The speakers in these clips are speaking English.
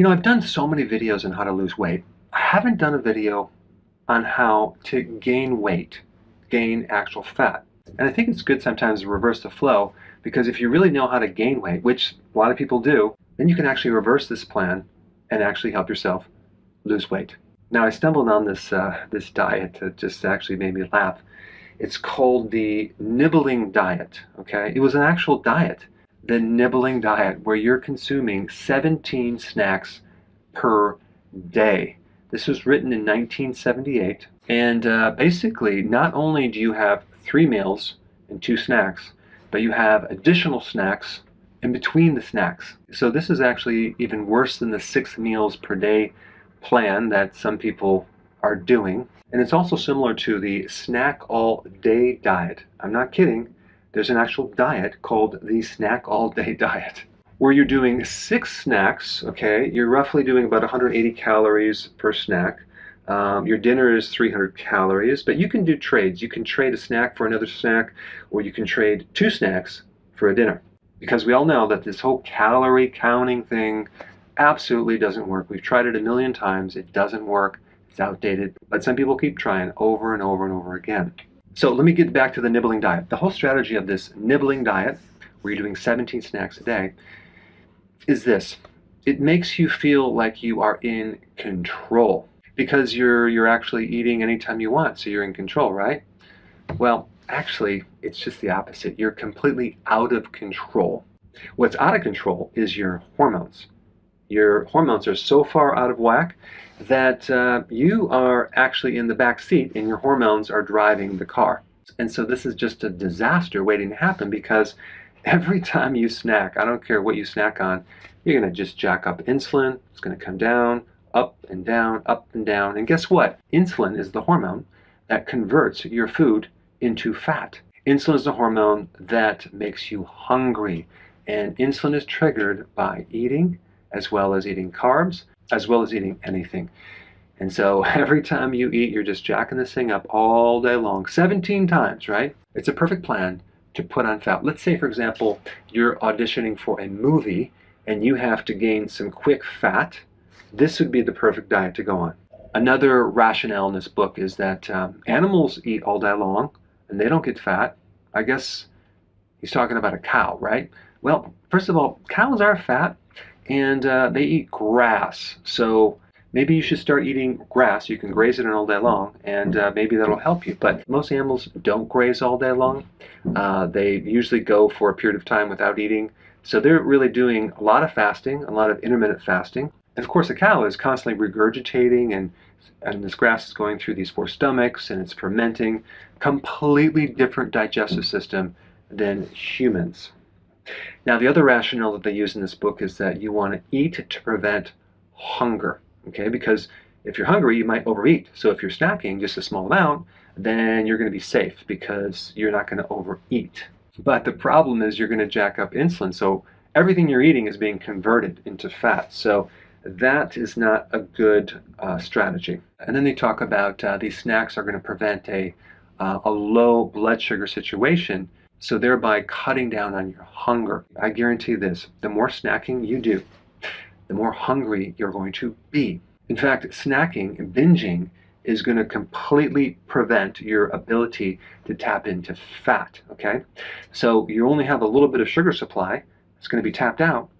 You know, I've done so many videos on how to lose weight. I haven't done a video on how to gain weight, gain actual fat. And I think it's good sometimes to reverse the flow because if you really know how to gain weight, which a lot of people do, then you can actually reverse this plan and actually help yourself lose weight. Now, I stumbled on this diet that just actually made me laugh. It's called the nibbling diet, okay? It was an actual diet, the nibbling diet, where you're consuming 17 snacks per day. This was written in 1978, and basically, not only do you have 3 meals and 2 snacks, but you have additional snacks in between the snacks. So this is actually even worse than the 6 meals per day plan that some people are doing. And it's also similar to the snack all day diet. I'm not kidding. There's an actual diet called the snack all day diet, where you're doing 6 snacks, okay? You're roughly doing about 180 calories per snack. Your dinner is 300 calories, but you can do trades. You can trade a snack for another snack, or you can trade 2 snacks for a dinner. Because we all know that this whole calorie counting thing absolutely doesn't work. We've tried it a million times. It doesn't work. It's outdated. But some people keep trying over and over and over again. So let me get back to the nibbling diet. The whole strategy of this nibbling diet, where you're doing 17 snacks a day, is this. It makes you feel like you are in control because you're actually eating anytime you want, so you're in control, right? Well, actually, it's just the opposite. You're completely out of control. What's out of control is your hormones. Your hormones are so far out of whack that you are actually in the back seat and your hormones are driving the car. And so this is just a disaster waiting to happen because every time you snack, I don't care what you snack on, you're going to just jack up insulin. It's going to come down, up and down, up and down. And guess what? Insulin is the hormone that converts your food into fat. Insulin is the hormone that makes you hungry. And insulin is triggered by eating, as well as eating carbs, as well as eating anything. And so every time you eat, you're just jacking this thing up all day long, 17 times, right? It's a perfect plan to put on fat. Let's say, for example, you're auditioning for a movie and you have to gain some quick fat. This would be the perfect diet to go on. Another rationale in this book is that animals eat all day long and they don't get fat. I guess he's talking about a cow, right? Well, first of all, cows are fat and they eat grass. So maybe you should start eating grass. You can graze it all day long, and maybe that'll help you. But most animals don't graze all day long. They usually go for a period of time without eating. So they're really doing a lot of fasting, a lot of intermittent fasting. And of course, a cow is constantly regurgitating, and this grass is going through these 4 stomachs, and it's fermenting. Completely different digestive system than humans. Now, the other rationale that they use in this book is that you want to eat to prevent hunger. Okay, because if you're hungry, you might overeat. So if you're snacking just a small amount, then you're going to be safe because you're not going to overeat. But the problem is you're going to jack up insulin. So everything you're eating is being converted into fat. So that is not a good strategy. And then they talk about these snacks are going to prevent a low blood sugar situation, so thereby cutting down on your hunger. I guarantee this, the more snacking you do, the more hungry you're going to be. In fact, snacking and binging is going to completely prevent your ability to tap into fat, okay? So you only have a little bit of sugar supply, it's going to be tapped out,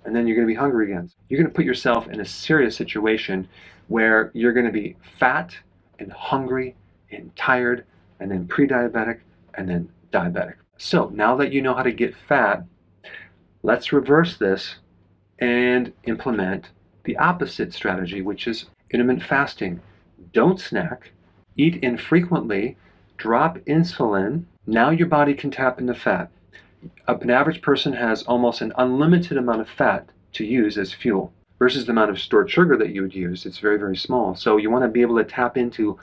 and then you're going to be hungry again. You're going to put yourself in a serious situation where you're going to be fat and hungry and tired and then pre-diabetic and then diabetic. So now that you know how to get fat, let's reverse this and implement the opposite strategy, which is intermittent fasting. Don't snack, eat infrequently, drop insulin. Now your body can tap into fat. An average person has almost an unlimited amount of fat to use as fuel versus the amount of stored sugar that you would use. It's very, very small. So you want to be able to tap into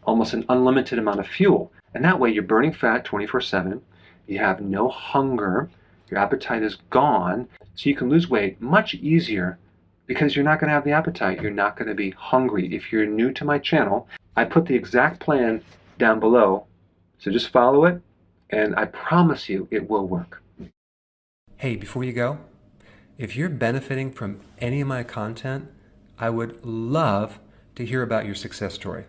almost an unlimited amount of fuel. And that way you're burning fat 24/7. You have no hunger. Your appetite is gone. So you can lose weight much easier because you're not going to have the appetite. You're not going to be hungry. If you're new to my channel, I put the exact plan down below. So just follow it, and I promise you it will work. Hey, before you go, If you're benefiting from any of my content, I would love to hear about your success story.